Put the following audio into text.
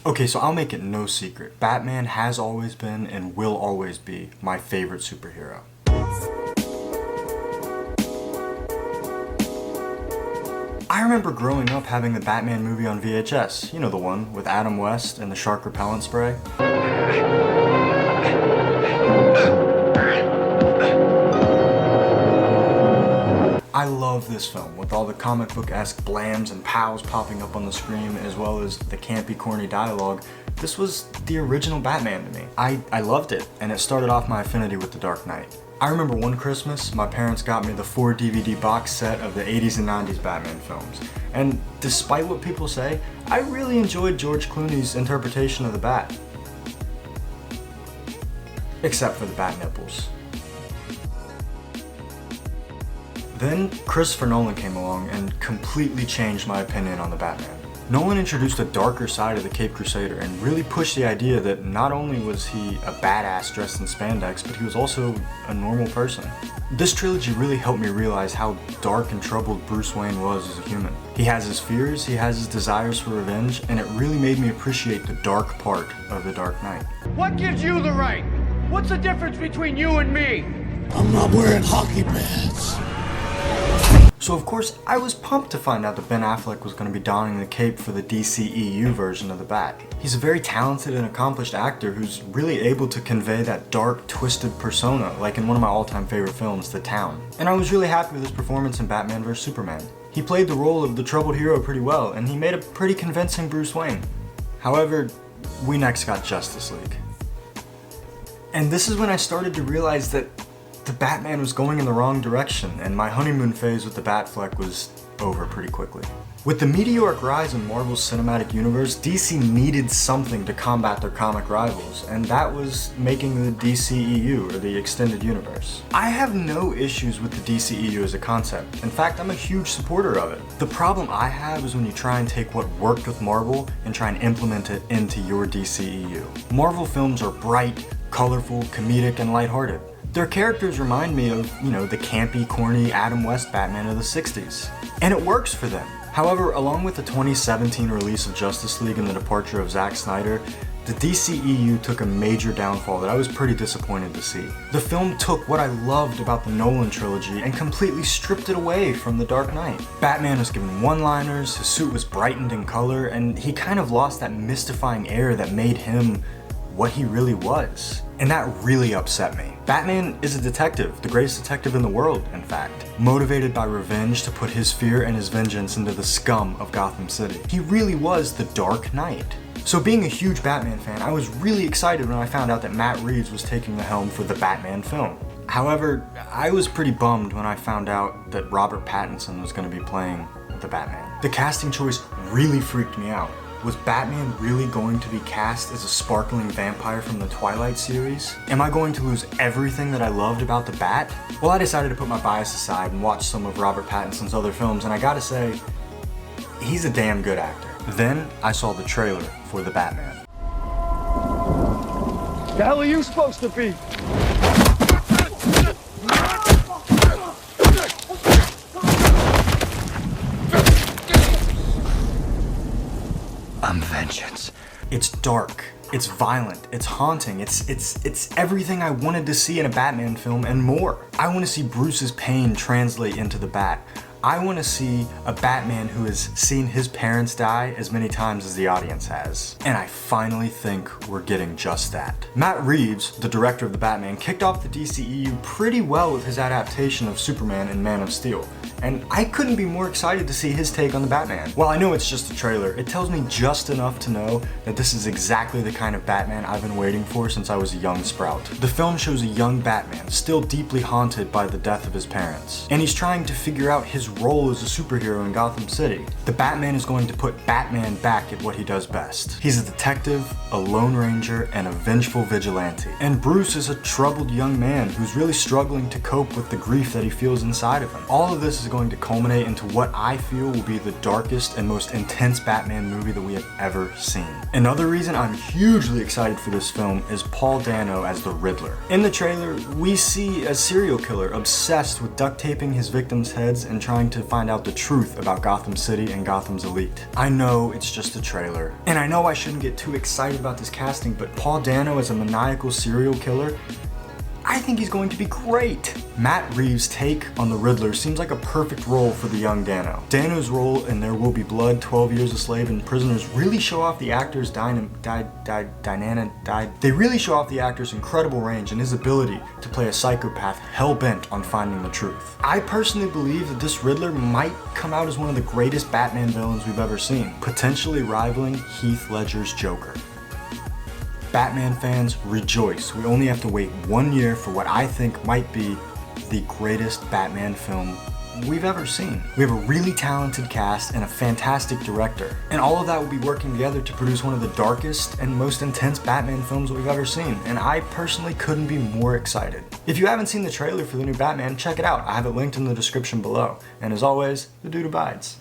Okay, so I'll make it no secret. Batman has always been and will always be my favorite superhero. I remember growing up having the Batman movie on VHS. You know, the one with Adam West and the shark repellent spray. I love this film, with all the comic book-esque blams and pows popping up on the screen, as well as the campy, corny dialogue. This was the original Batman to me. I loved it, and it started off my affinity with The Dark Knight. I remember one Christmas, my parents got me the 4 DVD box set of the 80s and 90s Batman films. And despite what people say, I really enjoyed George Clooney's interpretation of the Bat. Except for the bat nipples. Then Christopher Nolan came along and completely changed my opinion on the Batman. Nolan introduced a darker side of the Caped Crusader and really pushed the idea that not only was he a badass dressed in spandex, but he was also a normal person. This trilogy really helped me realize how dark and troubled Bruce Wayne was as a human. He has his fears, he has his desires for revenge, and it really made me appreciate the dark part of The Dark Knight. What gives you the right? What's the difference between you and me? I'm not wearing hockey pads. So of course, I was pumped to find out that Ben Affleck was going to be donning the cape for the DCEU version of the Bat. He's a very talented and accomplished actor who's really able to convey that dark, twisted persona, like in one of my all-time favorite films, The Town. And I was really happy with his performance in Batman vs Superman. He played the role of the troubled hero pretty well, and he made a pretty convincing Bruce Wayne. However, we next got Justice League. And this is when I started to realize that the Batman was going in the wrong direction, and my honeymoon phase with the Batfleck was over pretty quickly. With the meteoric rise in Marvel's cinematic universe, DC needed something to combat their comic rivals, and that was making the DCEU, or the Extended Universe. I have no issues with the DCEU as a concept. In fact, I'm a huge supporter of it. The problem I have is when you try and take what worked with Marvel and try and implement it into your DCEU. Marvel films are bright, colorful, comedic, and lighthearted. Their characters remind me of, the campy, corny Adam West Batman of the 60s. And it works for them. However, along with the 2017 release of Justice League and the departure of Zack Snyder, the DCEU took a major downfall that I was pretty disappointed to see. The film took what I loved about the Nolan trilogy and completely stripped it away from The Dark Knight. Batman was given one-liners, his suit was brightened in color, and he kind of lost that mystifying air that made him what he really was. And that really upset me. Batman is a detective, the greatest detective in the world, in fact, motivated by revenge to put his fear and his vengeance into the scum of Gotham City. He really was the Dark Knight. So being a huge Batman fan, I was really excited when I found out that Matt Reeves was taking the helm for the Batman film. However, I was pretty bummed when I found out that Robert Pattinson was going to be playing the Batman. The casting choice really freaked me out. Was Batman really going to be cast as a sparkling vampire from the Twilight series? Am I going to lose everything that I loved about the Bat? Well, I decided to put my bias aside and watch some of Robert Pattinson's other films, and I gotta say, he's a damn good actor. Then I saw the trailer for the Batman. The hell are you supposed to be? I'm vengeance. It's dark, it's violent, it's haunting, it's everything I wanted to see in a Batman film and more. I want to see Bruce's pain translate into the Bat. I want to see a Batman who has seen his parents die as many times as the audience has. And I finally think we're getting just that. Matt Reeves, the director of the Batman, kicked off the DCEU pretty well with his adaptation of Superman and Man of Steel. And I couldn't be more excited to see his take on the Batman. While I know it's just a trailer, it tells me just enough to know that this is exactly the kind of Batman I've been waiting for since I was a young sprout. The film shows a young Batman, still deeply haunted by the death of his parents. And he's trying to figure out his role as a superhero in Gotham City. The Batman is going to put Batman back at what he does best. He's a detective, a lone ranger, and a vengeful vigilante. And Bruce is a troubled young man who's really struggling to cope with the grief that he feels inside of him. All of this is going to culminate into what I feel will be the darkest and most intense Batman movie that we have ever seen. Another reason I'm hugely excited for this film is Paul Dano as the Riddler. In the trailer, we see a serial killer obsessed with duct taping his victims' heads and trying trying to find out the truth about Gotham City and Gotham's elite. I know it's just a trailer, and I know I shouldn't get too excited about this casting, but Paul Dano as a maniacal serial killer, I think he's going to be great. Matt Reeves' take on the Riddler seems like a perfect role for the young Dano. Dano's role in There Will Be Blood, 12 Years a Slave, and Prisoners really show off the actor's They really show off the actor's incredible range and his ability to play a psychopath hell-bent on finding the truth. I personally believe that this Riddler might come out as one of the greatest Batman villains we've ever seen, potentially rivaling Heath Ledger's Joker. Batman fans, rejoice. We only have to wait 1 year for what I think might be the greatest Batman film we've ever seen. We have a really talented cast and a fantastic director. And all of that will be working together to produce one of the darkest and most intense Batman films we've ever seen. And I personally couldn't be more excited. If you haven't seen the trailer for the new Batman, check it out. I have it linked in the description below. And as always, the dude abides.